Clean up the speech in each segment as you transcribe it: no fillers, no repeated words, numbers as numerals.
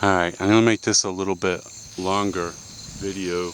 Alright, I'm going to make this a little bit longer video.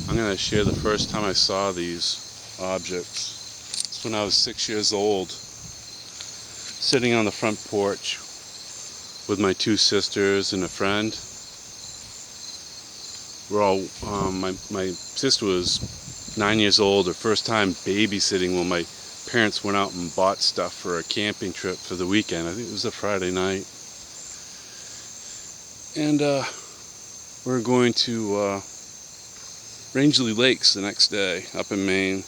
I'm going to share the first time I saw these objects. It's when I was 6 years old, sitting on the front porch with my two sisters and a friend. We're all, my sister was 9 years old, her first time babysitting when my parents went out and bought stuff for a camping trip for the weekend. I think it was a Friday night. And we're going to Rangeley Lakes the next day up in Maine.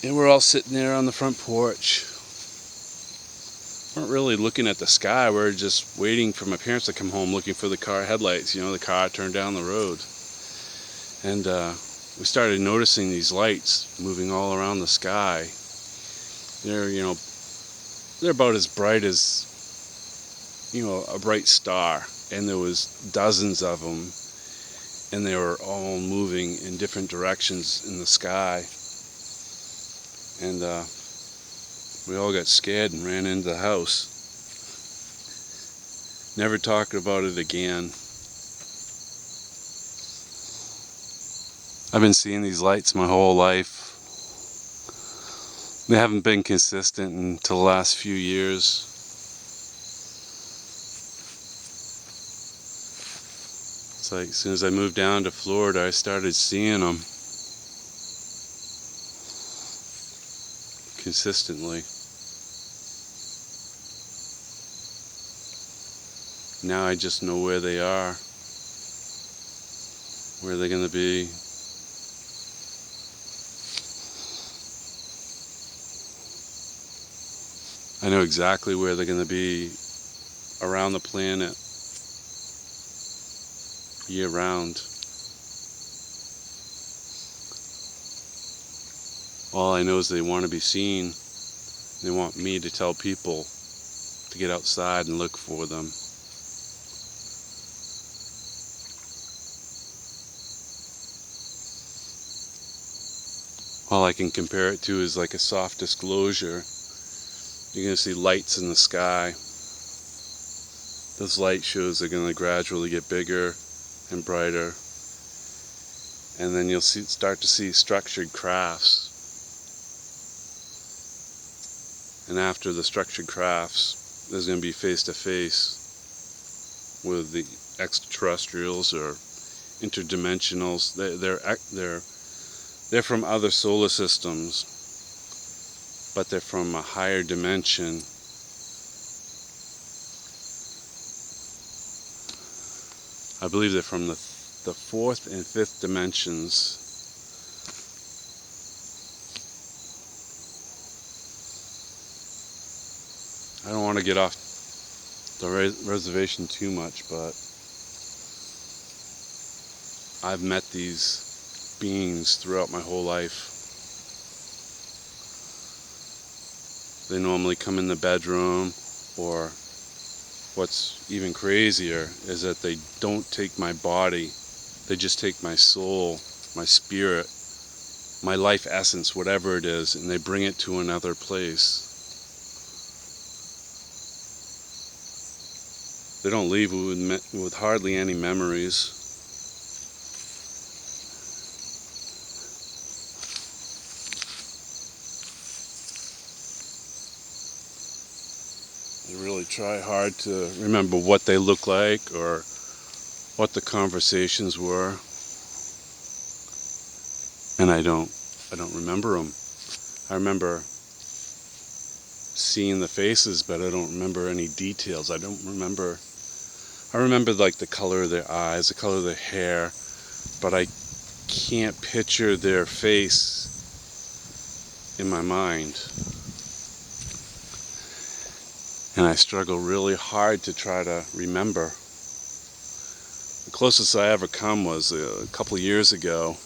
And we're all sitting there on the front porch. Weren't really looking at the sky, we were just waiting for my parents to come home, looking for the car headlights. You know, the car turned down the road. And we started noticing these lights moving all around the sky. They're about as bright as, a bright star. And there was dozens of them. And they were all moving in different directions in the sky. And we all got scared and ran into the house. Never talked about it again. I've been seeing these lights my whole life. They haven't been consistent until the last few years. It's like as soon as I moved down to Florida, I started seeing them consistently. Now I just know where they are, where they're going to be. I know exactly where they're going to be around the planet, year round. All I know is they want to be seen. They want me to tell people to get outside and look for them. All I can compare it to is like a soft disclosure. You're going to see lights in the sky. Those light shows are going to gradually get bigger and brighter. And then you'll start to see structured crafts. And after the structured crafts, there's going to be face-to-face with the extraterrestrials or interdimensionals. They're from other solar systems, but they're from a higher dimension. I believe they're from the fourth and fifth dimensions. I don't want to get off the reservation too much, but I've met these beings throughout my whole life. They normally come in the bedroom, or what's even crazier is that they don't take my body, they just take my soul, my spirit, my life essence, whatever it is, and they bring it to another place. They don't leave with hardly any memories. They really try hard to remember what they look like or what the conversations were. And I don't remember them. I remember seeing the faces, but I don't remember any details. I remember like the color of their eyes, the color of their hair, but I can't picture their face in my mind. And I struggle really hard to try to remember. The closest I ever come was a couple years ago.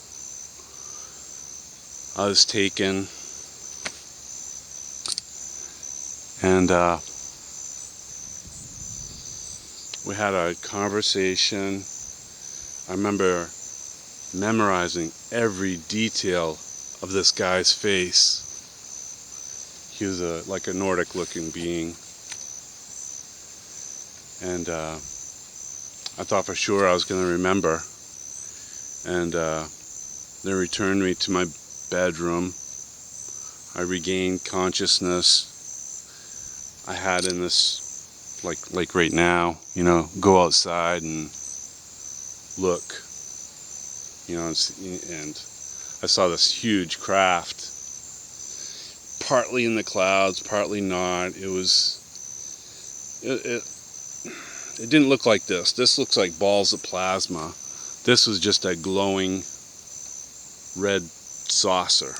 I was taken, and we had a conversation. I remember memorizing every detail of this guy's face. He was like a Nordic looking being. And I thought for sure I was going to remember. And they returned me to my bedroom. I regained consciousness. I had in this, like right now, go outside and look, and I saw this huge craft, partly in the clouds, partly not. It didn't look like this. This looks like balls of plasma. This was just a glowing red saucer.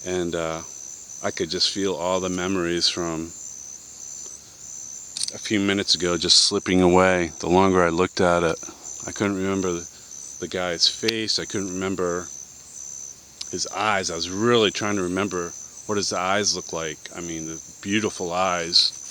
And I could just feel all the memories from a few minutes ago just slipping away. The longer I looked at it, I couldn't remember the guy's face. I couldn't remember his eyes. I was really trying to remember what his eyes look like. I mean, the beautiful eyes.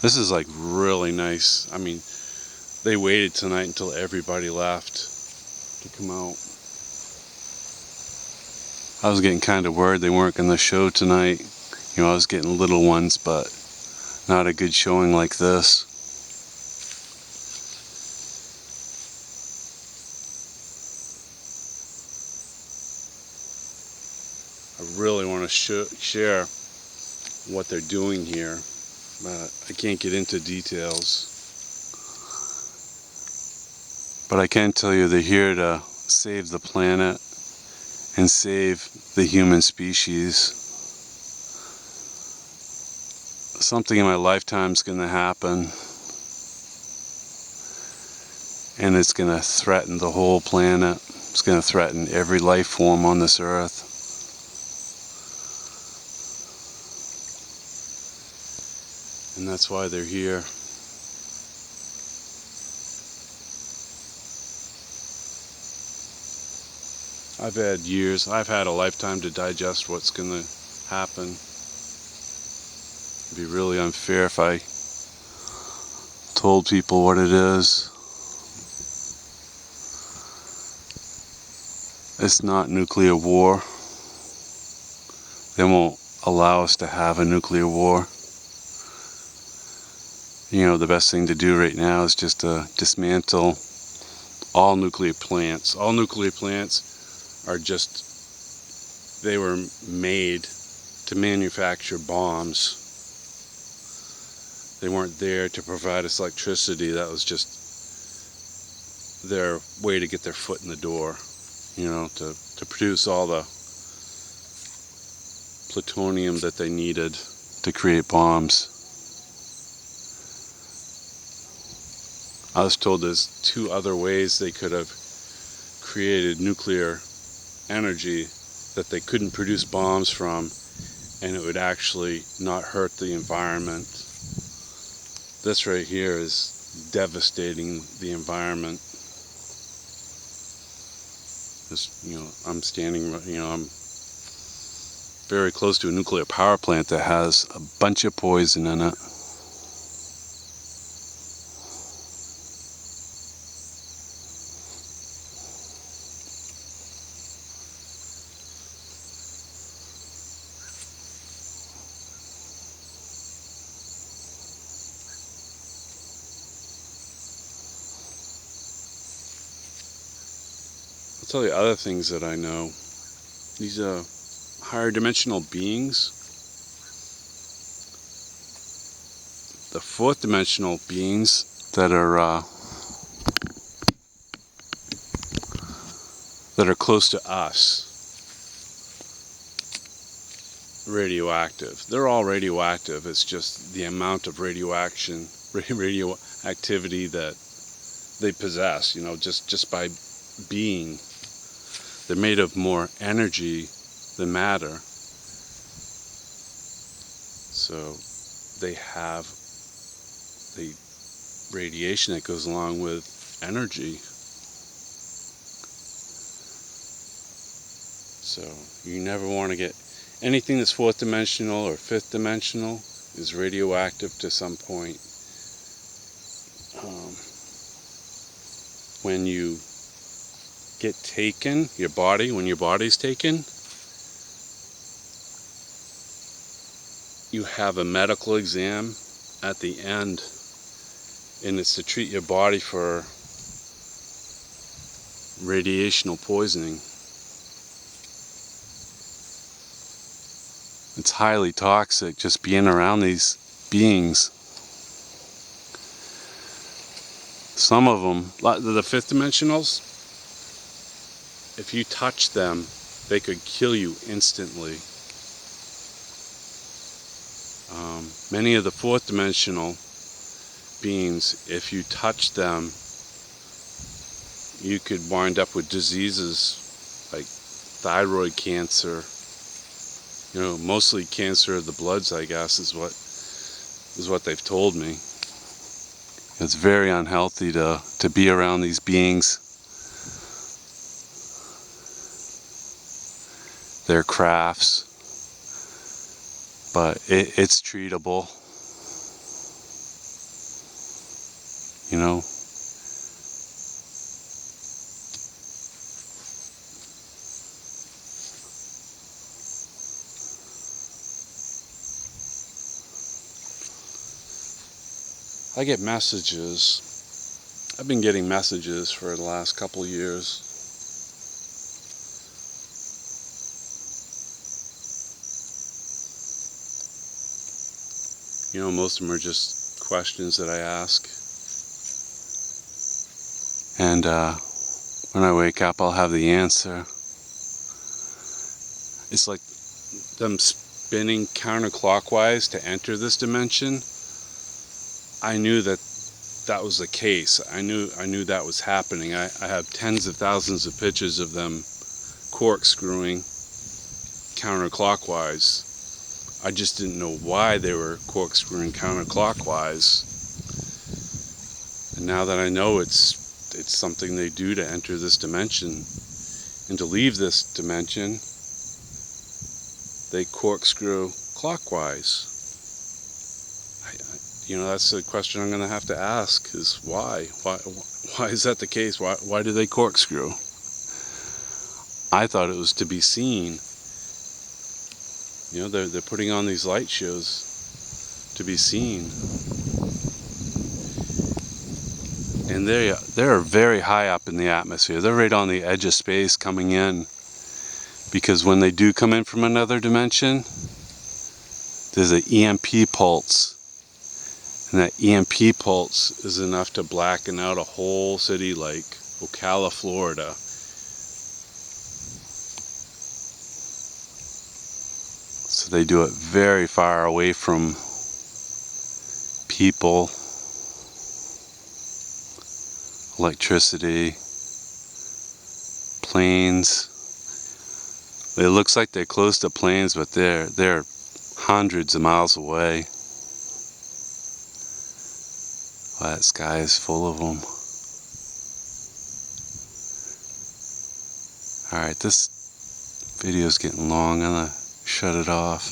This is like really nice. I mean, they waited tonight until everybody left to come out. I was getting kind of worried they weren't going to show tonight. I was getting little ones, but not a good showing like this. I really want to share what they're doing here, but I can't get into details. But I can tell you they're here to save the planet and save the human species. Something in my lifetime is going to happen, and it's going to threaten the whole planet. It's going to threaten every life form on this earth. And that's why they're here. I've had a lifetime to digest what's going to happen. It'd be really unfair if I told people what it is. It's not nuclear war. They won't allow us to have a nuclear war. The best thing to do right now is just to dismantle all nuclear plants. All nuclear plants they were made to manufacture bombs. They weren't there to provide us electricity. That was just their way to get their foot in the door, to produce all the plutonium that they needed to create bombs. I was told there's 2 other ways they could have created nuclear energy that they couldn't produce bombs from, and it would actually not hurt the environment. This right here is devastating the environment. I'm standing, I'm very close to a nuclear power plant that has a bunch of poison in it. I'll tell you other things that I know. These higher dimensional beings, the 4th dimensional beings that are close to us, radioactive. They're all radioactive. It's just the amount of radioactivity that they possess, just by being. They're made of more energy than matter. So they have the radiation that goes along with energy. So you never want to get anything that's fourth dimensional or fifth dimensional is radioactive to some point. When you get taken, when your body's taken, you have a medical exam at the end, and it's to treat your body for radiational poisoning. It's highly toxic just being around these beings. Some of them, the fifth dimensionals, if you touch them, they could kill you instantly. Many of the fourth dimensional beings, if you touch them, you could wind up with diseases like thyroid cancer. You know, mostly cancer of the bloods, I guess, is what they've told me. It's very unhealthy to be around these beings. Their crafts, but it's treatable. You know. I get messages. I've been getting messages for the last couple of years. You know, most of them are just questions that I ask. And when I wake up, I'll have the answer. It's like them spinning counterclockwise to enter this dimension. I knew that was the case. I knew that was happening. I have tens of thousands of pictures of them corkscrewing counterclockwise. I just didn't know why they were corkscrewing counterclockwise. And now that I know it's something they do to enter this dimension, and to leave this dimension, they corkscrew clockwise. You know, that's the question I'm going to have to ask, is why? Why is that the case? Why do they corkscrew? I thought it was to be seen. You know, they're putting on these light shows to be seen. And they're very high up in the atmosphere. They're right on the edge of space coming in. Because when they do come in from another dimension, there's an EMP pulse. And that EMP pulse is enough to blacken out a whole city like Ocala, Florida. So they do it very far away from people, electricity, planes. It looks like they're close to planes, but they're hundreds of miles away. That sky is full of them. Alright, this video is getting long. I'm going to shut it off.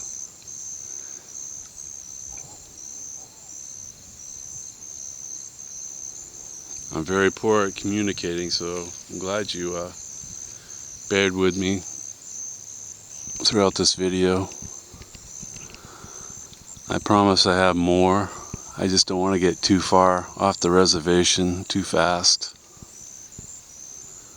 I'm very poor at communicating, so I'm glad you bared with me throughout this video. I promise I have more. I just don't want to get too far off the reservation too fast.